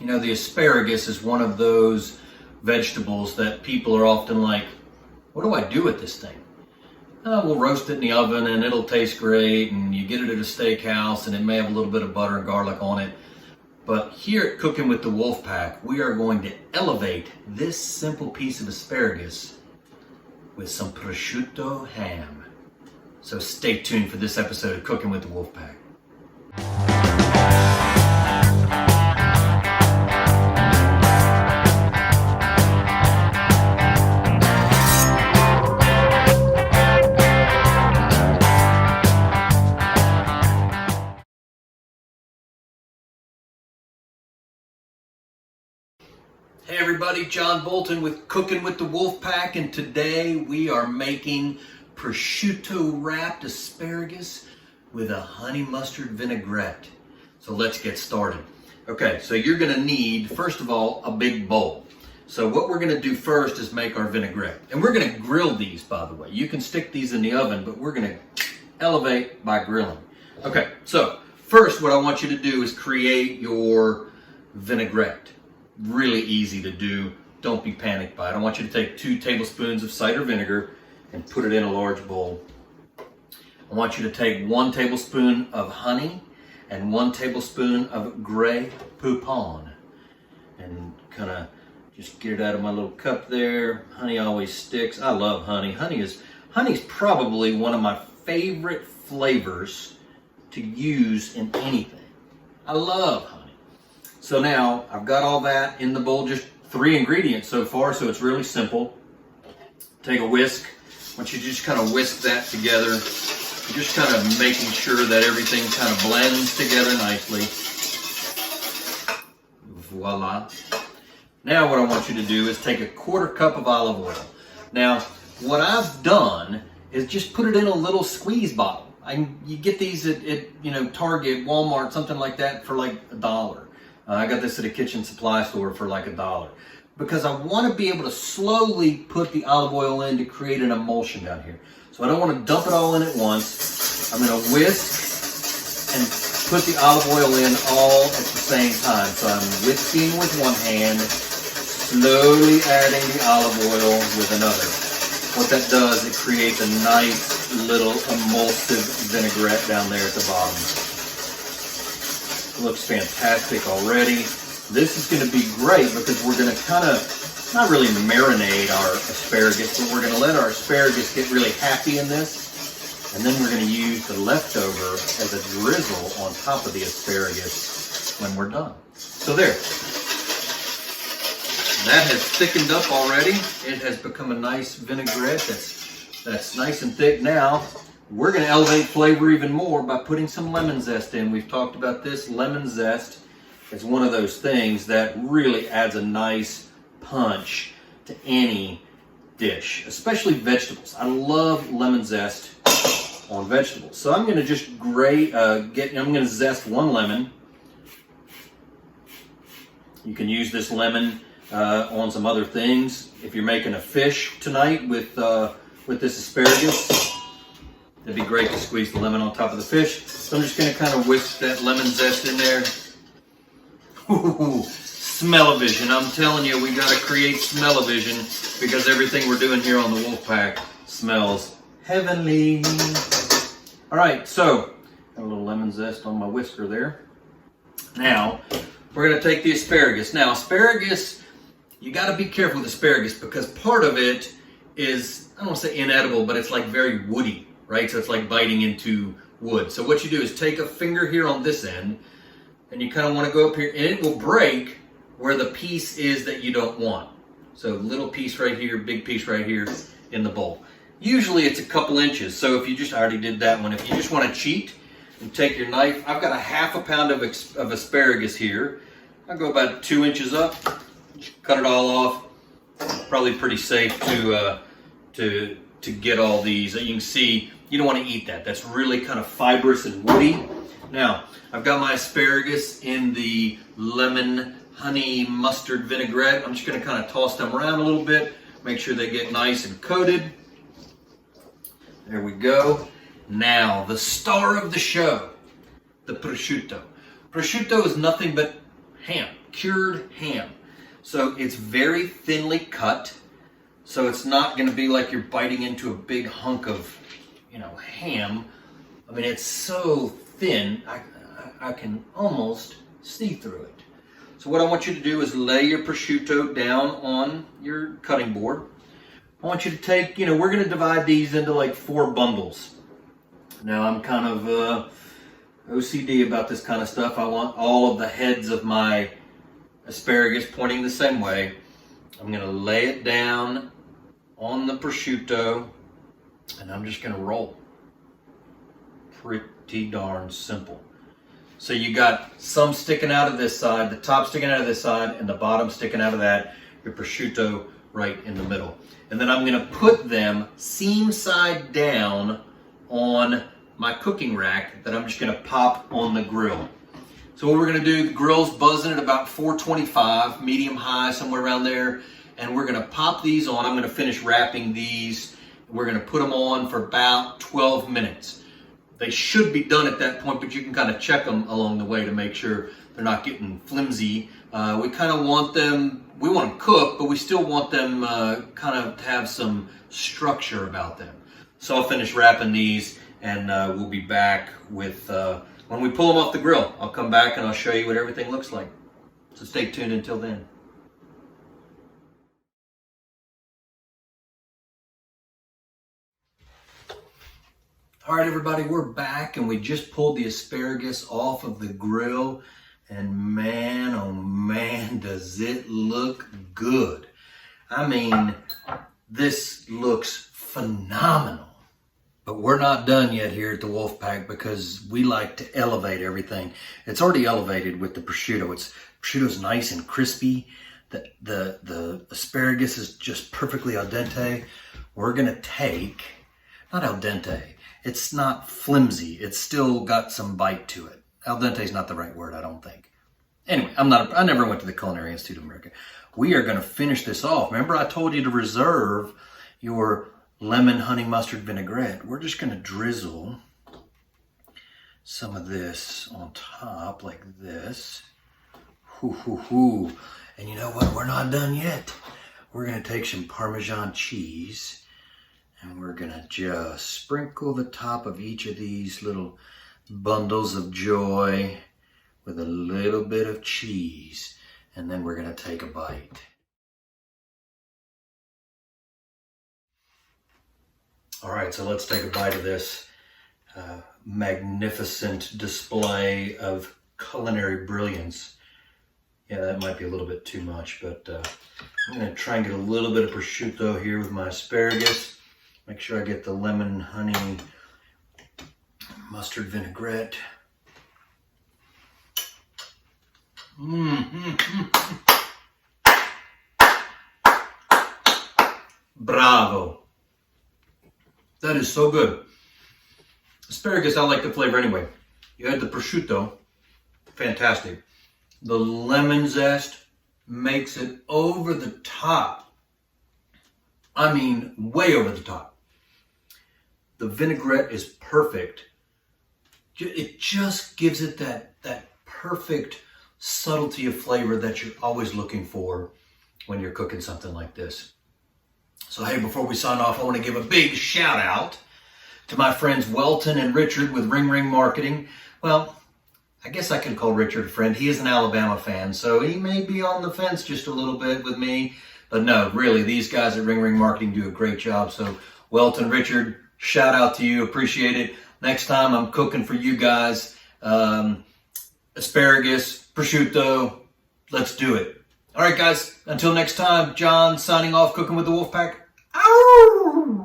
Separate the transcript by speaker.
Speaker 1: You know, the asparagus is one of those vegetables that people are often like, what do I do with this thing? Oh, we'll roast it in the oven and it'll taste great, and you get it at a steakhouse and it may have a little bit of butter and garlic on it. But here at Cooking with the Wolfpack, we are going to elevate this simple piece of asparagus with some prosciutto ham. So stay tuned for this episode of Cooking with the Wolfpack. Hey everybody, John Bolton with Cooking with the Wolfpack, and today we are making prosciutto wrapped asparagus with a honey mustard vinaigrette. So let's get started. Okay, so you're gonna need, first of all, a big bowl. So what we're gonna do first is make our vinaigrette. And we're gonna grill these, by the way. You can stick these in the oven, but we're gonna elevate by grilling. Okay, so first what I want you to do is create your vinaigrette. Really easy to do. Don't be panicked by it. I want you to take 2 tablespoons of cider vinegar and put it in a large bowl. I want you to take 1 tablespoon of honey and 1 tablespoon of Grey Poupon, and kind of just get it out of my little cup there. Honey always sticks. I love honey. Honey's probably one of my favorite flavors to use in anything. I love honey. So now I've got all that in the bowl, just 3 ingredients so far, so it's really simple. Take a whisk. I want you to just kind of whisk that together. You're just kind of making sure that everything kind of blends together nicely. Voila. Now what I want you to do is take a 1/4 cup of olive oil. Now what I've done is just put it in a little squeeze bottle. You get these at Target, Walmart, something like that for like $1. I got this at a kitchen supply store for like $1, because I want to be able to slowly put the olive oil in to create an emulsion down here. So I don't want to dump it all in at once. I'm going to whisk and put the olive oil in all at the same time. So I'm whisking with one hand, slowly adding the olive oil with another. What that does, it creates a nice little emulsive vinaigrette down there at the bottom. Looks fantastic already. This is going to be great because we're going to kind of, not really marinate our asparagus, but we're going to let our asparagus get really happy in this. And then we're going to use the leftover as a drizzle on top of the asparagus when we're done. So there. That has thickened up already. It has become a nice vinaigrette that's nice and thick. Now, we're going to elevate flavor even more by putting some lemon zest in. We've talked about this. Lemon zest is one of those things that really adds a nice punch to any dish, especially vegetables. I love lemon zest on vegetables. So I'm going to just I'm going to zest 1 lemon. You can use this lemon on some other things. If you're making a fish tonight with this asparagus, it'd be great to squeeze the lemon on top of the fish. So I'm just going to kind of whisk that lemon zest in there. Ooh, smell-o-vision. I'm telling you, we got to create smell-o-vision because everything we're doing here on the Wolfpack smells heavenly. All right, so got a little lemon zest on my whisker there. Now, we're going to take the asparagus. Now, asparagus, you got to be careful with asparagus because part of it is, I don't want to say inedible, but it's like very woody. Right, so it's like biting into wood. So what you do is take a finger here on this end, and you kind of want to go up here, and it will break where the piece is that you don't want. So little piece right here, big piece right here in the bowl. Usually it's a couple inches. So if you just, I already did that one. If you just want to cheat and take your knife, I've got a 1/2 pound of asparagus here. I'll go about 2 inches up, cut it all off. Probably pretty safe to get all these. You can see you don't want to eat that. That's really kind of fibrous and woody. Now, I've got my asparagus in the lemon honey mustard vinaigrette. I'm just going to kind of toss them around a little bit, make sure they get nice and coated. There we go. Now, the star of the show, the prosciutto. Prosciutto is nothing but ham. cured ham. So it's very thinly cut. So it's not going to be like you're biting into a big hunk of, ham. I mean, it's so thin, I can almost see through it. So what I want you to do is lay your prosciutto down on your cutting board. I want you to take, we're going to divide these into like 4 bundles. Now I'm kind of OCD about this kind of stuff. I want all of the heads of my asparagus pointing the same way. I'm going to lay it down on the prosciutto and I'm just going to roll. Pretty darn simple. So you got some sticking out of this side, the top sticking out of this side, and the bottom sticking out of that, your prosciutto right in the middle. And then I'm going to put them seam side down on my cooking rack that I'm just going to pop on the grill. So what we're going to do, the grill's buzzing at about 425, medium high, somewhere around there. And we're going to pop these on. I'm going to finish wrapping these. We're going to put them on for about 12 minutes. They should be done at that point, but you can kind of check them along the way to make sure they're not getting flimsy. We kind of want them, we want them cooked, but we still want them kind of to have some structure about them. So I'll finish wrapping these and we'll be back with, when we pull them off the grill, I'll come back and I'll show you what everything looks like. So stay tuned until then. All right, everybody, we're back and we just pulled the asparagus off of the grill and man, oh man, does it look good. I mean, this looks phenomenal. But we're not done yet here at the Wolfpack because we like to elevate everything. It's already elevated with the prosciutto. Prosciutto's nice and crispy. The asparagus is just perfectly al dente. We're gonna take, not al dente, it's not flimsy. It's still got some bite to it. Al dente is not the right word, I don't think. Anyway, I never went to the Culinary Institute of America. We are gonna finish this off. Remember I told you to reserve your lemon honey mustard vinaigrette. We're just gonna drizzle some of this on top like this. Hoo, hoo, hoo. And you know what? We're not done yet. We're gonna take some Parmesan cheese and we're gonna just sprinkle the top of each of these little bundles of joy with a little bit of cheese. And then we're gonna take a bite. All right, so let's take a bite of this magnificent display of culinary brilliance. Yeah, that might be a little bit too much, but I'm gonna try and get a little bit of prosciutto here with my asparagus. Make sure I get the lemon honey mustard vinaigrette. Bravo. That is so good. Asparagus, I like the flavor anyway. You had the prosciutto, fantastic. The lemon zest makes it over the top. I mean, way over the top. The vinaigrette is perfect. It just gives it that perfect subtlety of flavor that you're always looking for when you're cooking something like this. So hey, before we sign off, I want to give a big shout out to my friends Welton and Richard with Ring Ring Marketing. Well, I guess I can call Richard a friend. He is an Alabama fan, so he may be on the fence just a little bit with me. But no, really, these guys at Ring Ring Marketing do a great job. So Welton, Richard, shout out to you. Appreciate it. Next time I'm cooking for you guys, asparagus, prosciutto, let's do it. All right, guys, until next time, John signing off, Cooking with the Wolfpack. Ow!